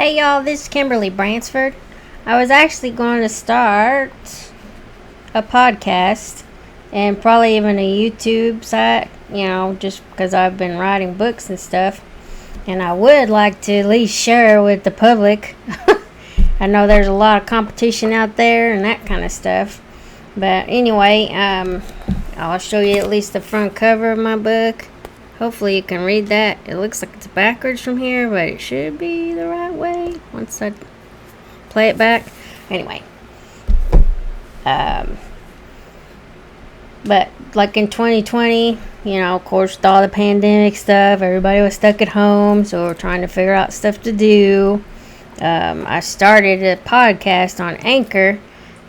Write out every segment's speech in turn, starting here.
Hey y'all, this is Kimberly Bransford. I was actually going to start a podcast and probably even a YouTube site, just because I've been writing books and stuff. And I would like to at least share with the public. I know there's a lot of competition out there and that kind of stuff. But anyway, I'll show you at least the front cover of my book. Hopefully you can read that. It looks like it's backwards from here, but it should be the right way once I play it back. Anyway. But like in 2020, of course, with all the pandemic stuff, everybody was stuck at home, so we're trying to figure out stuff to do. I started a podcast on Anchor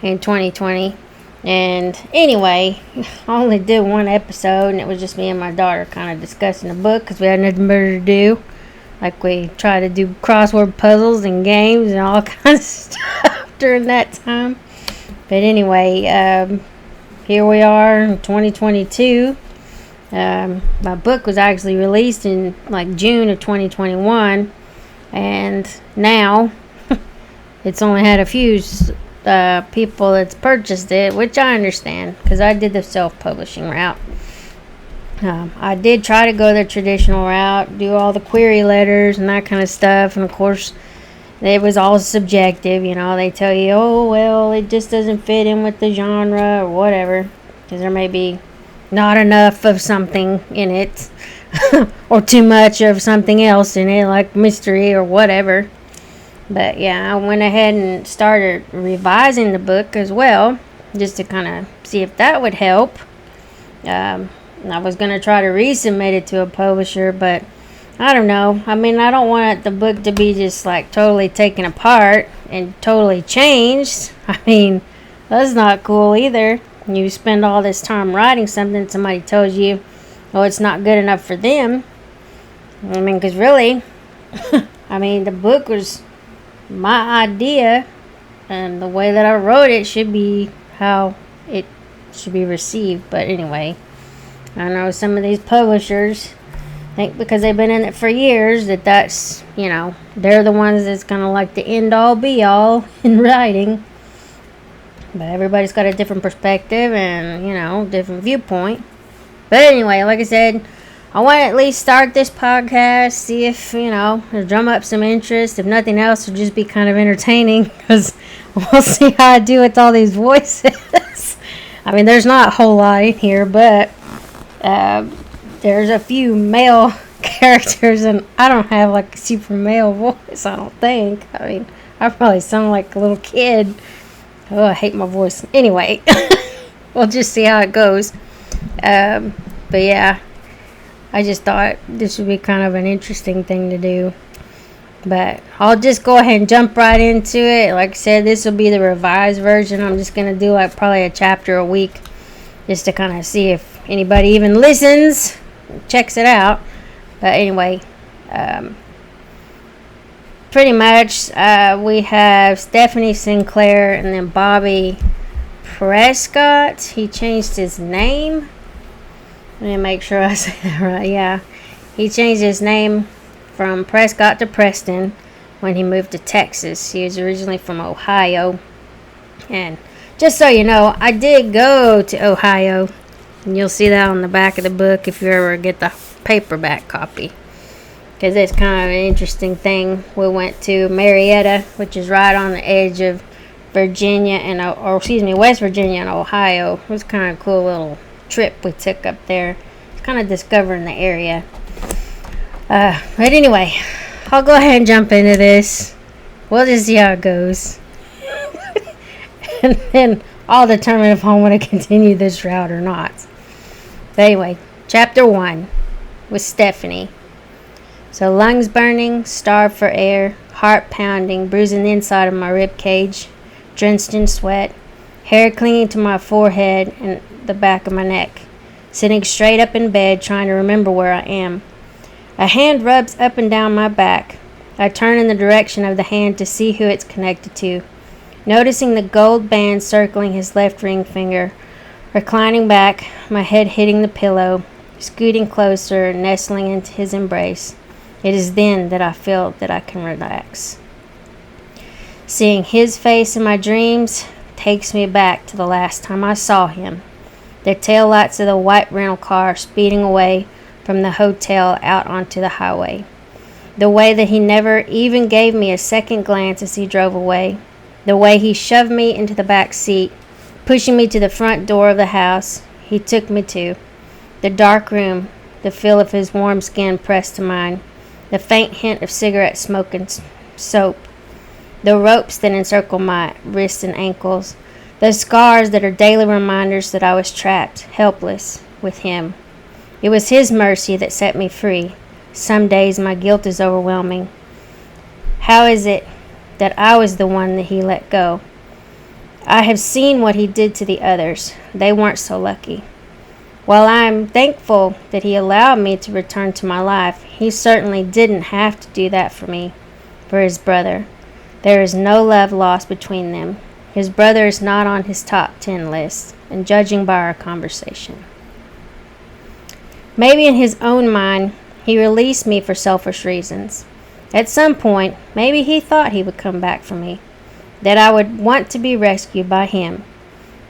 in 2020. And anyway, I only did one episode, and it was just me and my daughter kind of discussing the book because we had nothing better to do. Like we try to do crossword puzzles and games and all kinds of stuff during that time. But anyway, here we are in 2022. My book was actually released in like June of 2021, and now it's only had a few people that's purchased it, which I understand because I did the self-publishing route. I did try to go the traditional route, do all the query letters and that kind of stuff, and of course it was all subjective. They tell you, oh well, it just doesn't fit in with the genre or whatever, because there may be not enough of something in it or too much of something else in it, like mystery or whatever. But yeah, I went ahead and started revising the book as well, just to kind of see if that would help. I was going to try to resubmit it to a publisher, but I don't know. I mean, I don't want the book to be just like totally taken apart and totally changed. I mean, that's not cool either. You spend all this time writing something, somebody tells you, oh, it's not good enough for them. I mean, because really, the book was my idea, and the way that I wrote it should be how it should be received. But anyway, I know some of these publishers think because they've been in it for years that's they're the ones that's kind of like the end all be all in writing. But everybody's got a different perspective and different viewpoint. But anyway, like I said, I want to at least start this podcast, see if, it'll drum up some interest. If nothing else, it'll just be kind of entertaining, because we'll see how I do with all these voices. I mean, there's not a whole lot in here, but there's a few male characters, and I don't have like a super male voice, I don't think. I mean, I probably sound like a little kid. Oh, I hate my voice. Anyway, we'll just see how it goes. But yeah. I just thought this would be kind of an interesting thing to do. But I'll just go ahead and jump right into it. Like I said, this will be the revised version. I'm just going to do like probably a chapter a week, just to kind of see if anybody even listens, checks it out. But anyway, pretty much we have Stephanie Sinclair and then Bobby Prescott. He changed his name. Let me make sure I say that right. Yeah. He changed his name from Prescott to Preston when he moved to Texas. He was originally from Ohio. And just so you know, I did go to Ohio. And you'll see that on the back of the book if you ever get the paperback copy. Because it's kind of an interesting thing. We went to Marietta, which is right on the edge of Virginia West Virginia and Ohio. It was kind of a cool little trip we took up there. It's kind of discovering the area. But anyway, I'll go ahead and jump into this. We'll just see how it goes. And then I'll determine if I want to continue this route or not. But anyway, chapter 1 with Stephanie. So lungs burning, starved for air, heart pounding, bruising the inside of my rib cage, drenched in sweat, hair clinging to my forehead and the back of my neck, sitting straight up in bed trying to remember where I am. A hand rubs up and down my back. I turn in the direction of the hand to see who it's connected to, noticing the gold band circling his left ring finger, reclining back, my head hitting the pillow, scooting closer, nestling into his embrace. It is then that I feel that I can relax. Seeing his face in my dreams takes me back to the last time I saw him. The taillights of the white rental car speeding away from the hotel out onto the highway. The way that he never even gave me a second glance as he drove away. The way he shoved me into the back seat, pushing me to the front door of the house he took me to. The dark room, the feel of his warm skin pressed to mine, the faint hint of cigarette smoke and soap, the ropes that encircle my wrists and ankles, the scars that are daily reminders that I was trapped, helpless, with him. It was his mercy that set me free. Some days my guilt is overwhelming. How is it that I was the one that he let go? I have seen what he did to the others. They weren't so lucky. While I am thankful that he allowed me to return to my life, he certainly didn't have to do that for me, for his brother. There is no love lost between them. His brother is not on his top 10 list, and judging by our conversation. Maybe in his own mind, he released me for selfish reasons. At some point, maybe he thought he would come back for me, that I would want to be rescued by him.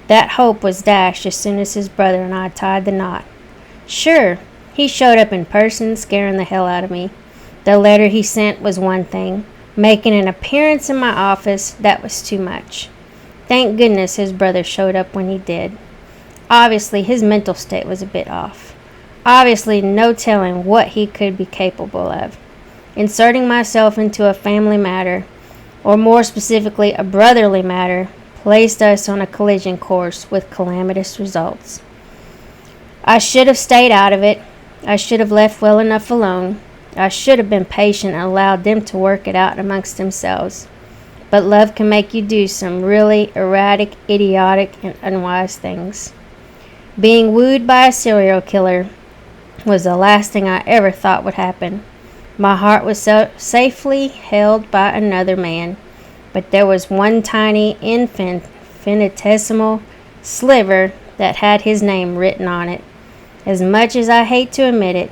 That hope was dashed as soon as his brother and I tied the knot. Sure, he showed up in person, scaring the hell out of me. The letter he sent was one thing. Making an appearance in my office, that was too much. Thank goodness his brother showed up when he did. Obviously, his mental state was a bit off. Obviously, no telling what he could be capable of. Inserting myself into a family matter, or more specifically a brotherly matter, placed us on a collision course with calamitous results. I should have stayed out of it. I should have left well enough alone. I should have been patient and allowed them to work it out amongst themselves. But love can make you do some really erratic, idiotic, and unwise things. Being wooed by a serial killer was the last thing I ever thought would happen. My heart was safely held by another man, but there was one tiny, infinitesimal sliver that had his name written on it. As much as I hate to admit it,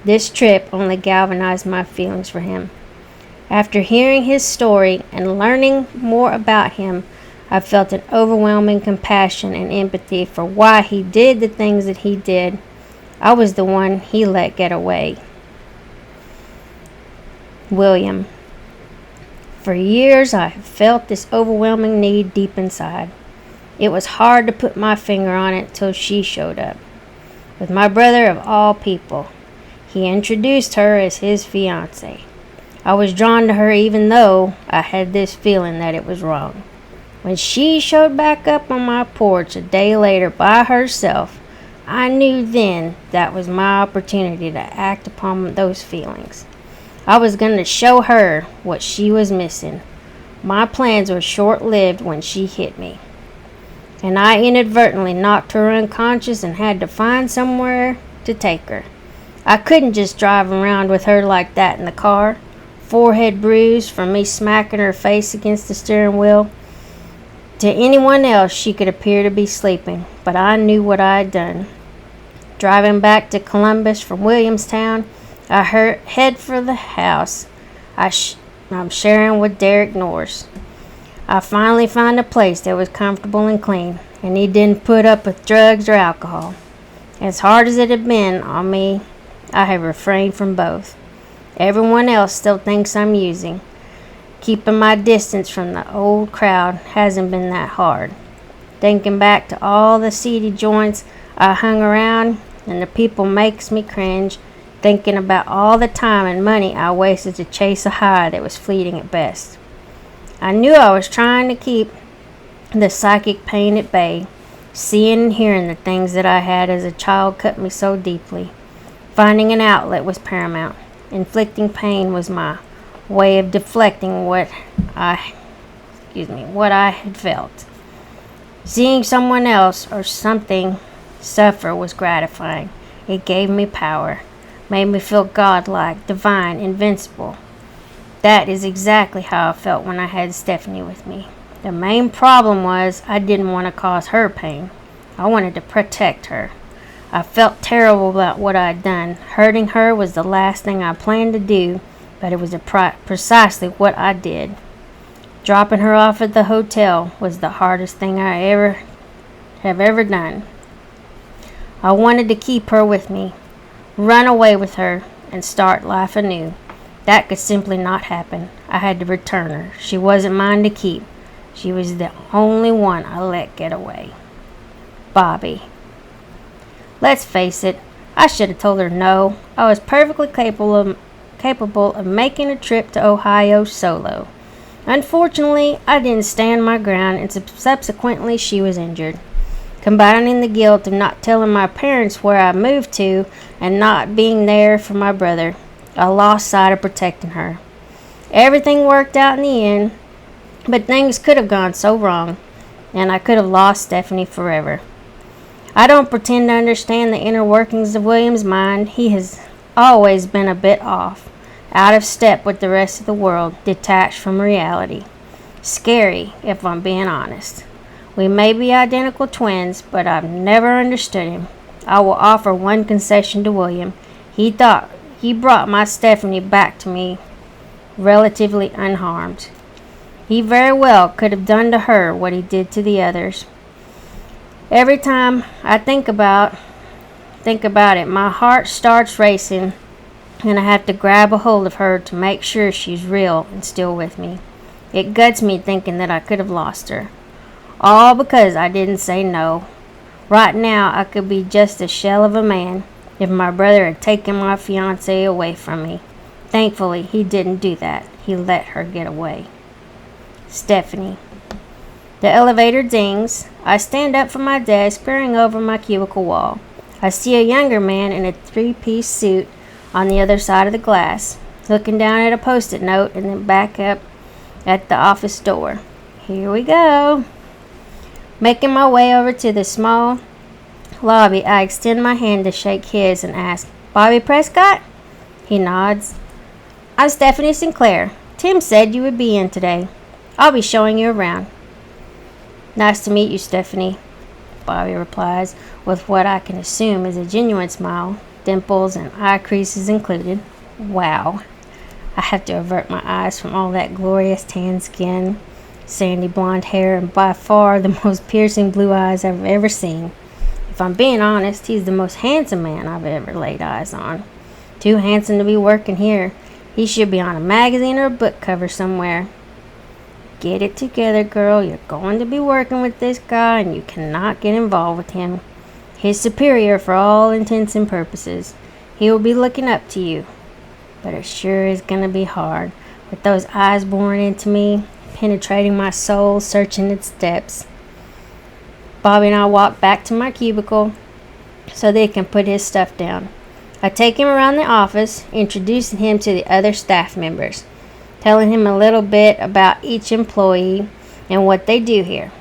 this trip only galvanized my feelings for him. After hearing his story and learning more about him, I felt an overwhelming compassion and empathy for why he did the things that he did. I was the one he let get away. William. For years I have felt this overwhelming need deep inside. It was hard to put my finger on it till she showed up. With my brother of all people. He introduced her as his fiancée. I was drawn to her even though I had this feeling that it was wrong. When she showed back up on my porch a day later by herself, I knew then that was my opportunity to act upon those feelings. I was going to show her what she was missing. My plans were short-lived when she hit me, and I inadvertently knocked her unconscious and had to find somewhere to take her. I couldn't just drive around with her like that in the car, forehead bruised from me smacking her face against the steering wheel. To anyone else, she could appear to be sleeping, but I knew what I had done. Driving back to Columbus from Williamstown, I head for the house I'm sharing with Derek Norris. I finally found a place that was comfortable and clean, and he didn't put up with drugs or alcohol. As hard as it had been on me, I have refrained from both. Everyone else still thinks I'm using. Keeping my distance from the old crowd hasn't been that hard. Thinking back to all the seedy joints I hung around, and the people makes me cringe, thinking about all the time and money I wasted to chase a high that was fleeting at best. I knew I was trying to keep the psychic pain at bay. Seeing and hearing the things that I had as a child cut me so deeply. Finding an outlet was paramount. Inflicting pain was my way of deflecting what I had felt. Seeing someone else or something suffer was gratifying. It gave me power, made me feel godlike, divine, invincible. That is exactly how I felt when I had Stephanie with me. The main problem was I didn't want to cause her pain. I wanted to protect her. I felt terrible about what I had done. Hurting her was the last thing I planned to do, but it was precisely what I did. Dropping her off at the hotel was the hardest thing I have ever done. I wanted to keep her with me, run away with her, and start life anew. That could simply not happen. I had to return her. She wasn't mine to keep. She was the only one I let get away. Bobby. Let's face it, I should have told her no. I was perfectly capable of making a trip to Ohio solo. Unfortunately, I didn't stand my ground, and subsequently she was injured. Combining the guilt of not telling my parents where I moved to and not being there for my brother, I lost sight of protecting her. Everything worked out in the end, but things could have gone so wrong, and I could have lost Stephanie forever. I don't pretend to understand the inner workings of William's mind. He has always been a bit off, out of step with the rest of the world, detached from reality. Scary, if I'm being honest. We may be identical twins, but I've never understood him. I will offer one concession to William. He thought he brought my Stephanie back to me relatively unharmed. He very well could have done to her what he did to the others. Every time I think about it, my heart starts racing, and I have to grab a hold of her to make sure she's real and still with me. It guts me thinking that I could have lost her. All because I didn't say no. Right now, I could be just a shell of a man if my brother had taken my fiancée away from me. Thankfully, he didn't do that. He let her get away. Stephanie. The elevator dings. I stand up from my desk, peering over my cubicle wall. I see a younger man in a three-piece suit on the other side of the glass, looking down at a post-it note and then back up at the office door. Here we go. Making my way over to the small lobby, I extend my hand to shake his and ask, "Bobby Prescott?" He nods. "I'm Stephanie Sinclair. Tim said you would be in today. I'll be showing you around." "Nice to meet you, Stephanie," Bobby replies, with what I can assume is a genuine smile, dimples and eye creases included. Wow. I have to avert my eyes from all that glorious tan skin, sandy blonde hair, and by far the most piercing blue eyes I've ever seen. If I'm being honest, he's the most handsome man I've ever laid eyes on. Too handsome to be working here. He should be on a magazine or a book cover somewhere. Get it together, girl. You're going to be working with this guy, and you cannot get involved with him. His superior for all intents and purposes. He will be looking up to you. But it sure is going to be hard, with those eyes boring into me, penetrating my soul, searching its depths. Bobby and I walk back to my cubicle so they can put his stuff down. I take him around the office, introducing him to the other staff members, telling him a little bit about each employee and what they do here.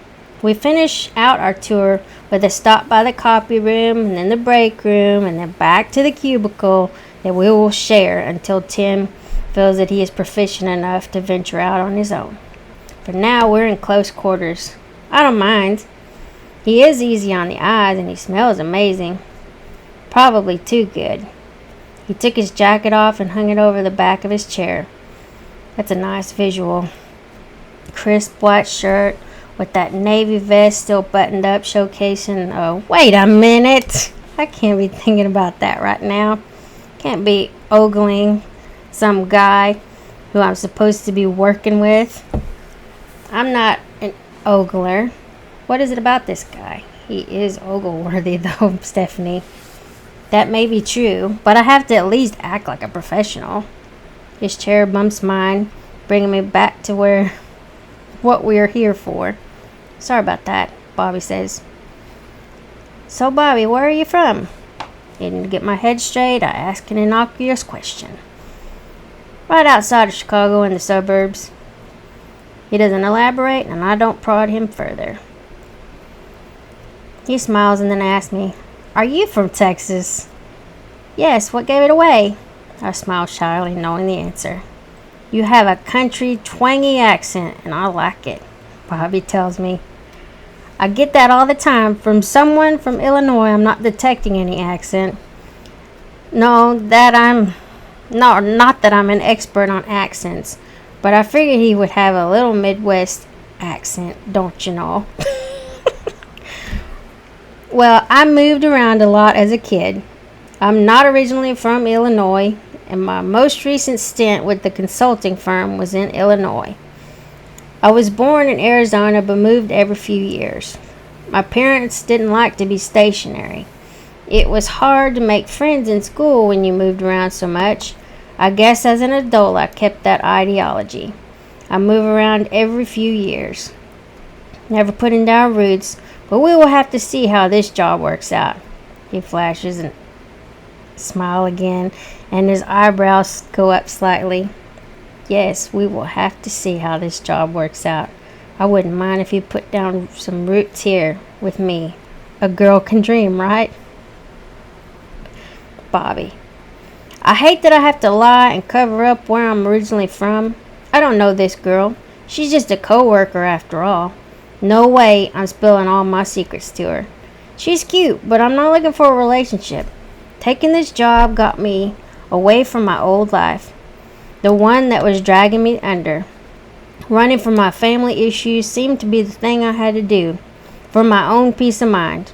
We finish out our tour with a stop by the copy room and then the break room and then back to the cubicle that we will share until Tim feels that he is proficient enough to venture out on his own. For now, we're in close quarters. I don't mind. He is easy on the eyes and he smells amazing. Probably too good. He took his jacket off and hung it over the back of his chair. That's a nice visual. Crisp white shirt with that navy vest still buttoned up, showcasing, wait a minute. I can't be thinking about that right now. Can't be ogling some guy who I'm supposed to be working with. I'm not an ogler. What is it about this guy? He is ogle-worthy, though, Stephanie. That may be true, but I have to at least act like a professional. His chair bumps mine, bringing me back to what we're here for. Sorry about that, Bobby says. So, Bobby, where are you from? Needing to get my head straight, I ask an innocuous question. Right outside of Chicago in the suburbs. He doesn't elaborate, and I don't prod him further. He smiles and then asks me, "Are you from Texas?" "Yes, what gave it away?" I smile shyly, knowing the answer. "You have a country, twangy accent, and I like it," Bobby tells me. I get that all the time from someone from Illinois. I'm not detecting any accent. Not that I'm an expert on accents, but I figured he would have a little Midwest accent, don't you know? Well, I moved around a lot as a kid. I'm not originally from Illinois, and my most recent stint with the consulting firm was in Illinois. I was born in Arizona but moved every few years. My parents didn't like to be stationary. It was hard to make friends in school when you moved around so much. I guess as an adult I kept that ideology. I move around every few years. Never putting down roots, but we will have to see how this job works out. He flashes and smile again, and his eyebrows go up slightly. Yes, we will have to see how this job works out. I wouldn't mind if you put down some roots here with me. A girl can dream, right? Bobby. I hate that I have to lie and cover up where I'm originally from. I don't know this girl. She's just a co-worker after all. No way I'm spilling all my secrets to her. She's cute, but I'm not looking for a relationship. Taking this job got me away from my old life, the one that was dragging me under. Running from my family issues seemed to be the thing I had to do for my own peace of mind.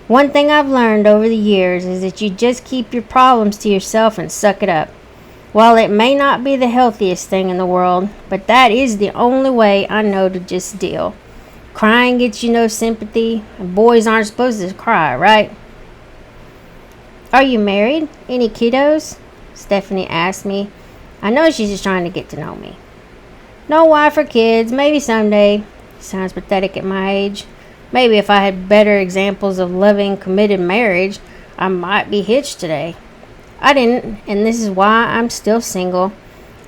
One thing I've learned over the years is that you just keep your problems to yourself and suck it up. While it may not be the healthiest thing in the world, but that is the only way I know to just deal. Crying gets you no sympathy, and boys aren't supposed to cry, right? Are you married? Any kiddos? Stephanie asked me. I know she's just trying to get to know me. No wife or kids, maybe someday. Sounds pathetic at my age. Maybe if I had better examples of loving, committed marriage, I might be hitched today. I didn't, and this is why I'm still single.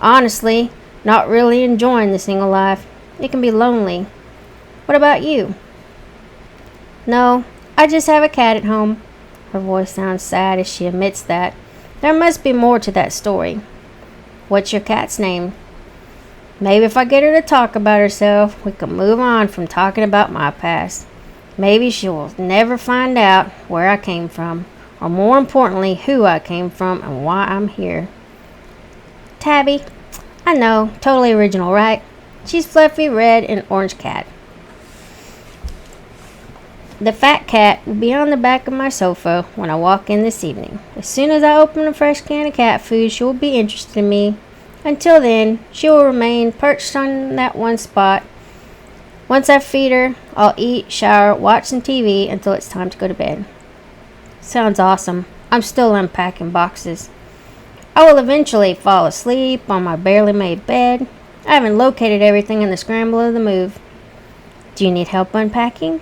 Honestly, not really enjoying the single life. It can be lonely. What about you? No, I just have a cat at home. Her voice sounds sad as she admits that. There must be more to that story. What's your cat's name? Maybe if I get her to talk about herself, we can move on from talking about my past. Maybe she will never find out where I came from, or more importantly, who I came from and why I'm here. Tabby. I know, totally original, right? She's fluffy, red, and orange cat. The fat cat will be on the back of my sofa when I walk in this evening. As soon as I open a fresh can of cat food, she will be interested in me. Until then, she will remain perched on that one spot. Once I feed her, I'll eat, shower, watch some TV until it's time to go to bed. Sounds awesome. I'm still unpacking boxes. I will eventually fall asleep on my barely made bed. I haven't located everything in the scramble of the move. Do you need help unpacking?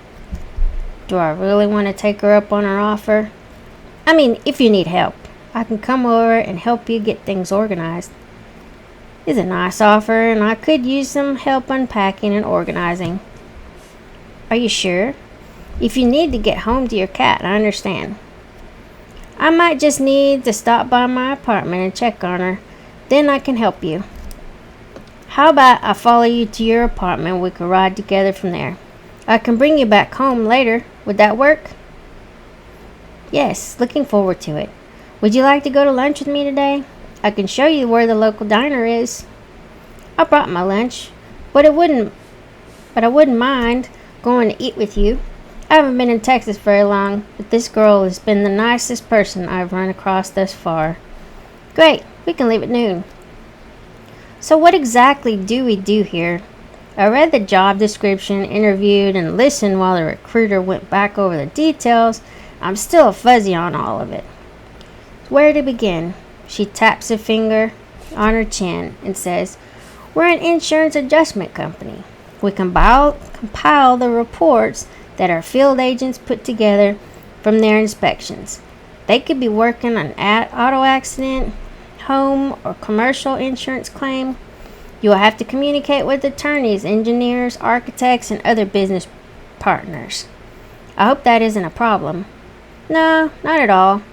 Do I really want to take her up on her offer? I mean, if you need help, I can come over and help you get things organized. It's a nice offer, and I could use some help unpacking and organizing. Are you sure? If you need to get home to your cat, I understand. I might just need to stop by my apartment and check on her. Then I can help you. How about I follow you to your apartment and we can ride together from there? I can bring you back home later. Would that work? Yes, looking forward to it. Would you like to go to lunch with me today? I can show you where the local diner is. I brought my lunch, but I wouldn't mind going to eat with you. I haven't been in Texas very long, but this girl has been the nicest person I've run across thus far. Great, we can leave at noon. So what exactly do we do here? I read the job description, interviewed, and listened while the recruiter went back over the details. I'm still fuzzy on all of it. Where to begin? She taps a finger on her chin and says, We're an insurance adjustment company. We compile the reports that our field agents put together from their inspections. They could be working on an auto accident, home, or commercial insurance claim. You will have to communicate with attorneys, engineers, architects, and other business partners. I hope that isn't a problem. No, not at all.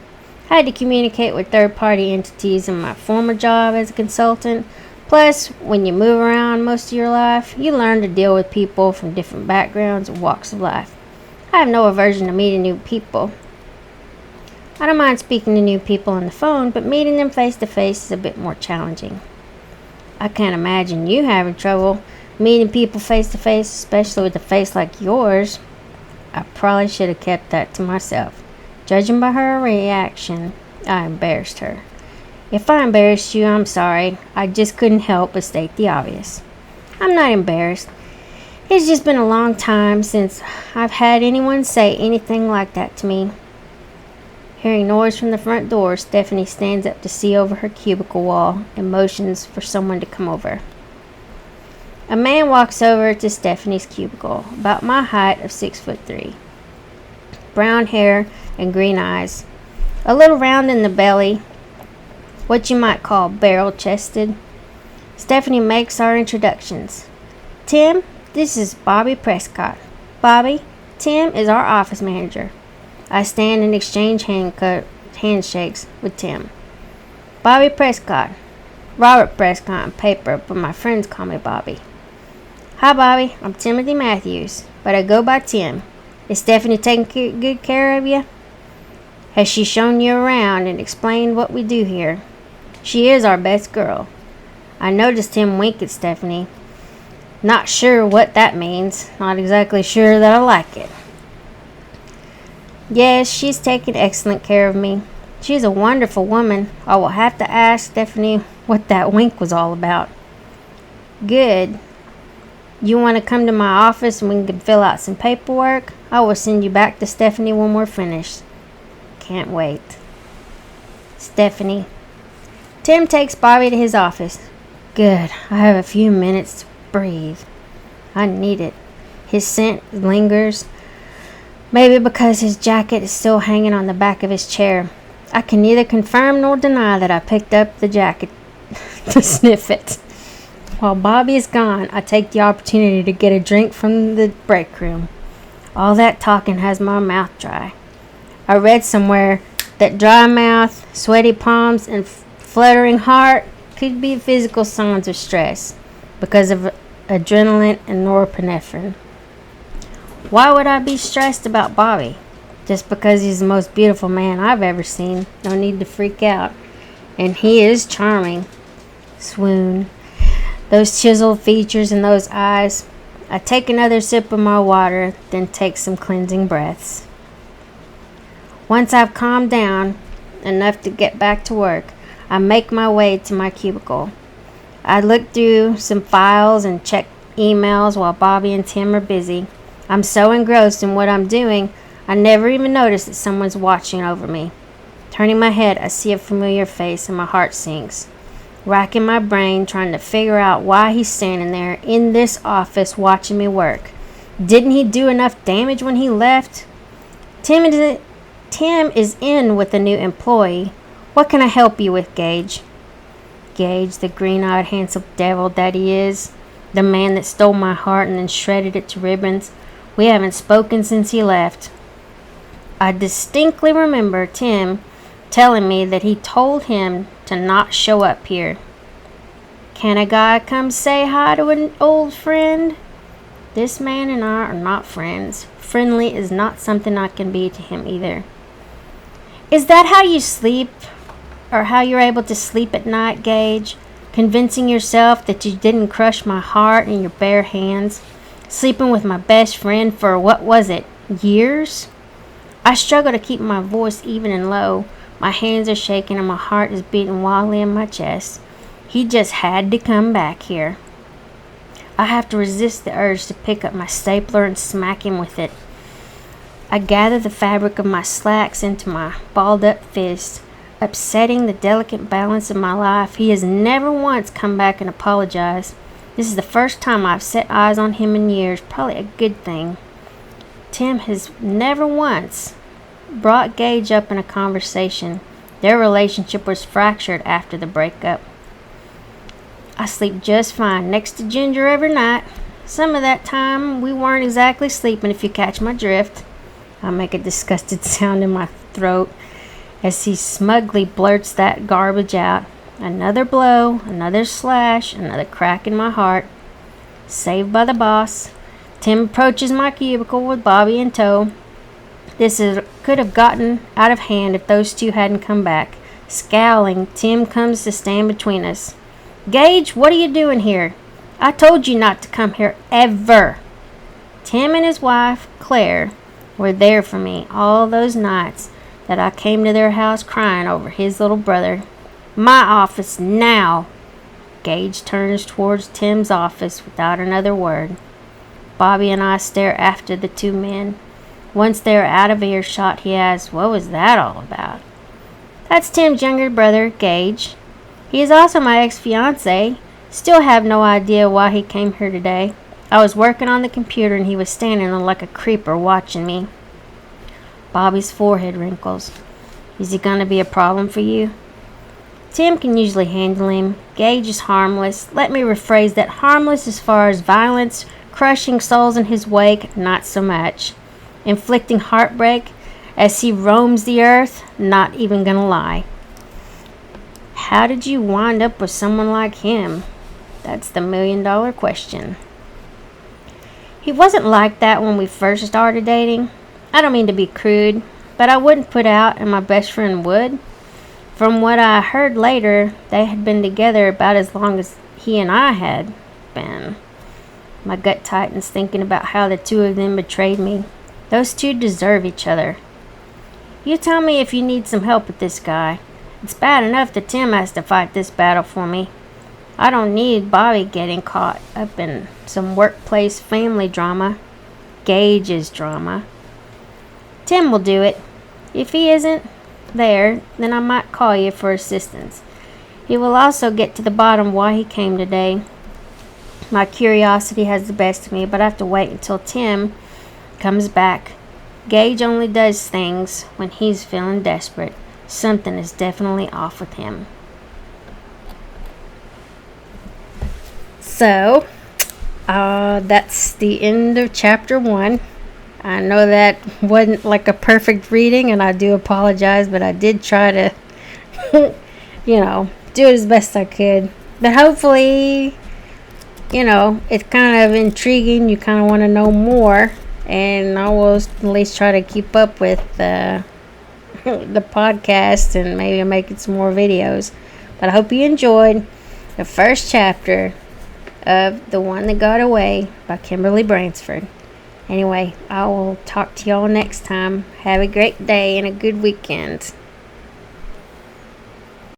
I had to communicate with third-party entities in my former job as a consultant. Plus, when you move around most of your life, you learn to deal with people from different backgrounds and walks of life. I have no aversion to meeting new people. I don't mind speaking to new people on the phone, but meeting them face-to-face is a bit more challenging. I can't imagine you having trouble meeting people face to face, especially with a face like yours. I probably should have kept that to myself. Judging by her reaction, I embarrassed her. If I embarrassed you, I'm sorry. I just couldn't help but state the obvious. I'm not embarrassed. It's just been a long time since I've had anyone say anything like that to me. Hearing noise from the front door, Stephanie stands up to see over her cubicle wall and motions for someone to come over. A man walks over to Stephanie's cubicle, about my height of 6'3". Brown hair and green eyes. A little round in the belly, what you might call barrel-chested. Stephanie makes our introductions. Tim, this is Bobby Prescott. Bobby, Tim is our office manager. I stand and exchange handshakes with Tim. Bobby Prescott. Robert Prescott on paper, but my friends call me Bobby. Hi, Bobby. I'm Timothy Matthews, but I go by Tim. Is Stephanie taking good care of you? Has she shown you around and explained what we do here? She is our best girl. I noticed him wink at Stephanie. Not sure what that means. Not exactly sure that I like it. Yes, she's taken excellent care of me. She's a wonderful woman. I will have to ask Stephanie what that wink was all about. Good. You want to come to my office and we can fill out some paperwork? I will send you back to Stephanie when we're finished. Can't wait. Stephanie. Tim takes Bobby to his office. Good. I have a few minutes to breathe. I need it. His scent lingers. Maybe because his jacket is still hanging on the back of his chair. I can neither confirm nor deny that I picked up the jacket to sniff it. While Bobby is gone, I take the opportunity to get a drink from the break room. All that talking has my mouth dry. I read somewhere that dry mouth, sweaty palms, and fluttering heart could be physical signs of stress because of adrenaline and norepinephrine. Why would I be stressed about Bobby? Just because he's the most beautiful man I've ever seen. No need to freak out. And he is charming. Swoon. Those chiseled features and those eyes. I take another sip of my water, then take some cleansing breaths. Once I've calmed down enough to get back to work, I make my way to my cubicle. I look through some files and check emails while Bobby and Tim are busy. I'm so engrossed in what I'm doing, I never even notice that someone's watching over me. Turning my head, I see a familiar face and my heart sinks. Racking my brain, trying to figure out why he's standing there in this office watching me work. Didn't he do enough damage when he left? Tim is in with a new employee. What can I help you with, Gage? Gage, the green-eyed handsome devil that he is. The man that stole my heart and then shredded it to ribbons. We haven't spoken since he left. I distinctly remember Tim telling me that he told him to not show up here. Can a guy come say hi to an old friend? This man and I are not friends. Friendly is not something I can be to him either. Is that how you sleep? Or how you're able to sleep at night, Gage? Convincing yourself that you didn't crush my heart in your bare hands? Sleeping with my best friend for, what was it, years? I struggle to keep my voice even and low. My hands are shaking and my heart is beating wildly in my chest. He just had to come back here. I have to resist the urge to pick up my stapler and smack him with it. I gather the fabric of my slacks into my balled-up fist, upsetting the delicate balance of my life. He has never once come back and apologized. This is the first time I've set eyes on him in years, probably a good thing. Tim has never once brought Gage up in a conversation. Their relationship was fractured after the breakup. I sleep just fine next to Ginger every night. Some of that time we weren't exactly sleeping, if you catch my drift. I make a disgusted sound in my throat as he smugly blurts that garbage out. Another blow, another slash, another crack in my heart. Saved by the boss. Tim approaches my cubicle with Bobby in tow. Could have gotten out of hand if those two hadn't come back. Scowling, Tim comes to stand between us. Gage, what are you doing here? I told you not to come here ever. Tim and his wife, Claire, were there for me all those nights that I came to their house crying over his little brother. My office now. Gage turns towards Tim's office without another word. Bobby and I stare after the two men. Once they are out of earshot, he asks, what was that all about? That's Tim's younger brother, Gage. He is also my ex-fiancé. Still have no idea why he came here today. I was working on the computer and he was standing there like a creeper watching me. Bobby's forehead wrinkles. Is he going to be a problem for you? Tim can usually handle him. Gage is harmless. Let me rephrase that. Harmless as far as violence, crushing souls in his wake, not so much. Inflicting heartbreak as he roams the earth, not even gonna lie. How did you wind up with someone like him? That's the $1,000,000 question. He wasn't like that when we first started dating. I don't mean to be crude, but I wouldn't put out, and my best friend would. From what I heard later, they had been together about as long as he and I had been. My gut tightens thinking about how the two of them betrayed me. Those two deserve each other. You tell me if you need some help with this guy. It's bad enough that Tim has to fight this battle for me. I don't need Bobby getting caught up in some workplace family drama. Gage's drama. Tim will do it. If he isn't there, then I might call you for assistance. He will also get to the bottom why he came today. My curiosity has the best of me, but I have to wait until Tim comes back. Gage only does things when he's feeling desperate. Something is definitely off with him. So, that's the end of chapter 1. I know that wasn't like a perfect reading, and I do apologize, but I did try to, do it as best I could. But hopefully, it's kind of intriguing. You kind of want to know more, and I will at least try to keep up with the podcast and maybe making some more videos. But I hope you enjoyed the first chapter of The One That Got Away by Kimberly Bransford. Anyway, I will talk to y'all next time. Have a great day and a good weekend.